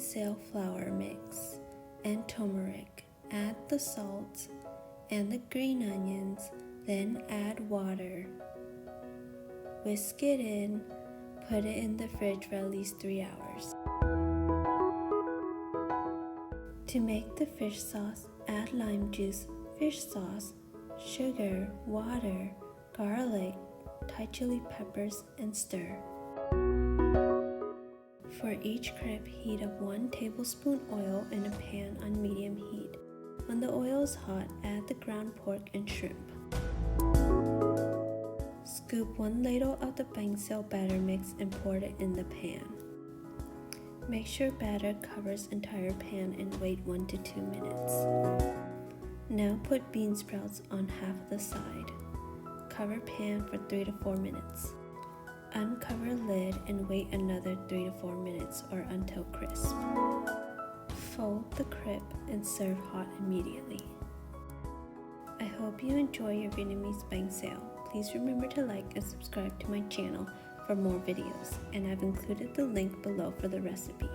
Xeo flour mix and turmeric. Add the salt and the green onions, then add water. Whisk it in, put it in the fridge for at least 3 hours. To make the fish sauce, add lime juice, fish sauce, sugar, water, garlic, Thai chili peppers, and stir. For each crepe, heat up 1 tablespoon oil in a pan on medium heat. When the oil is hot, add the ground pork and shrimp. Scoop 1 ladle of the Bánh Xeo batter mix and pour it in the pan. Make sure batter covers entire pan and wait 1 to 2 minutes. Now put bean sprouts on half the side. Cover pan for 3 to 4 minutes. Uncover lid and wait another 3 to 4 minutes or until crisp. Fold the crepe and serve hot immediately. I hope you enjoy your Vietnamese Bánh Xeo. Please remember to like and subscribe to my channel for more videos, and I've included the link below for the recipe.